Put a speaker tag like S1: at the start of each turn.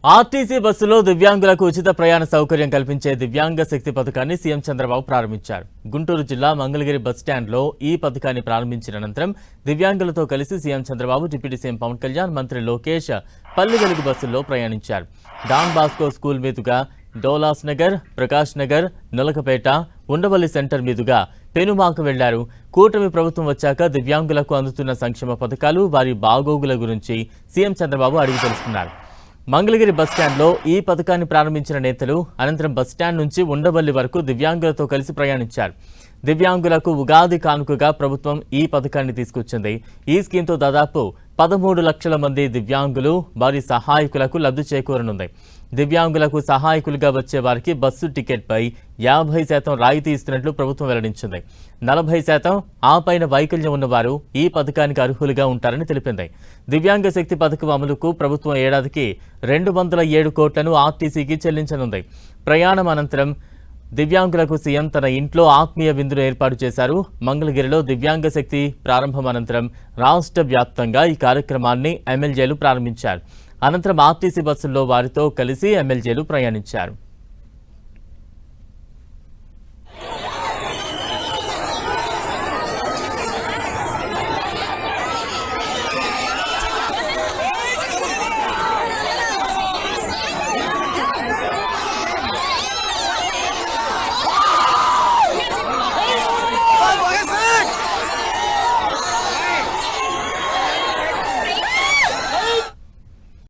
S1: RTC బస్సులో దివ్యాంగులకు ఉచిత ప్రయాణ సౌకర్యం కల్పించే దివ్యాంగ శక్తి పథకాన్ని సీఎం చంద్రబాబు ప్రారంభించారు. గుంటూరు జిల్లా మంగళగిరి బస్టాండ్లో ఈ పథకాన్ని ప్రారంభించిన అనంతరం దివ్యాంగులతో కలిసి CM Chandrababu, deputy CM Pawan Kalyan, మంత్రి లోకేష్ పల్లి వెలుగు బస్సుల్లో ప్రయాణించారు. డాన్ బాస్కో స్కూల్ మీదుగా డోలాస్ నగర్, ప్రకాష్ నగర్, నొలకపేట, ఉండవల్లి సెంటర్ మీదుగా పెనుమాకు వెళ్లారు. కూటమి ప్రభుత్వం వచ్చాక దివ్యాంగులకు అందుతున్న సంక్షేమ పథకాలు, వారి బాగోగుల గురించి సీఎం చంద్రబాబు అడిగి తెలుసుకున్నారు. మంగళగిరి బస్టాండ్లో ఈ పథకాన్ని ప్రారంభించిన నేతలు అనంతరం బస్టాండ్ నుంచి ఉండవల్లి వరకు దివ్యాంగులతో కలిసి ప్రయాణించారు. దివ్యాంగులకు ఉగాది కానుకగా ప్రభుత్వం ఈ పథకాన్ని తీసుకొచ్చింది. ఈ స్కీమ్తో దాదాపు 13 లక్షల మంది దివ్యాంగులు, వారి సహాయకులకు లబ్ధి చేకూరనుంది. దివ్యాంగులకు సహాయకులుగా వచ్చే వారికి బస్సు టికెట్పై 50% రాయితీ ఇస్తున్నట్లు ప్రభుత్వం వెల్లడించింది. 40% ఆ పైన వైకల్యం ఉన్నవారు ఈ పథకానికి అర్హులుగా ఉంటారని తెలిపింది. దివ్యాంగ శక్తి పథకం అమలుకు ప్రభుత్వం ఏడాదికి 207 కోట్లను ఆర్టీసీకి చెల్లించనుంది. ప్రయాణం అనంతరం దివ్యాంగులకు సీఎం తన ఇంట్లో ఆత్మీయ విందును ఏర్పాటు చేశారు. మంగళగిరిలో దివ్యాంగ శక్తి ప్రారంభం అనంతరం రాష్ట్ర వ్యాప్తంగా ఈ కార్యక్రమాన్ని ఎమ్మెల్యేలు ప్రారంభించారు. అనంతరం ఆర్టీసీ బస్సుల్లో వారితో కలిసి ఎమ్మెల్యేలు ప్రయాణించారు.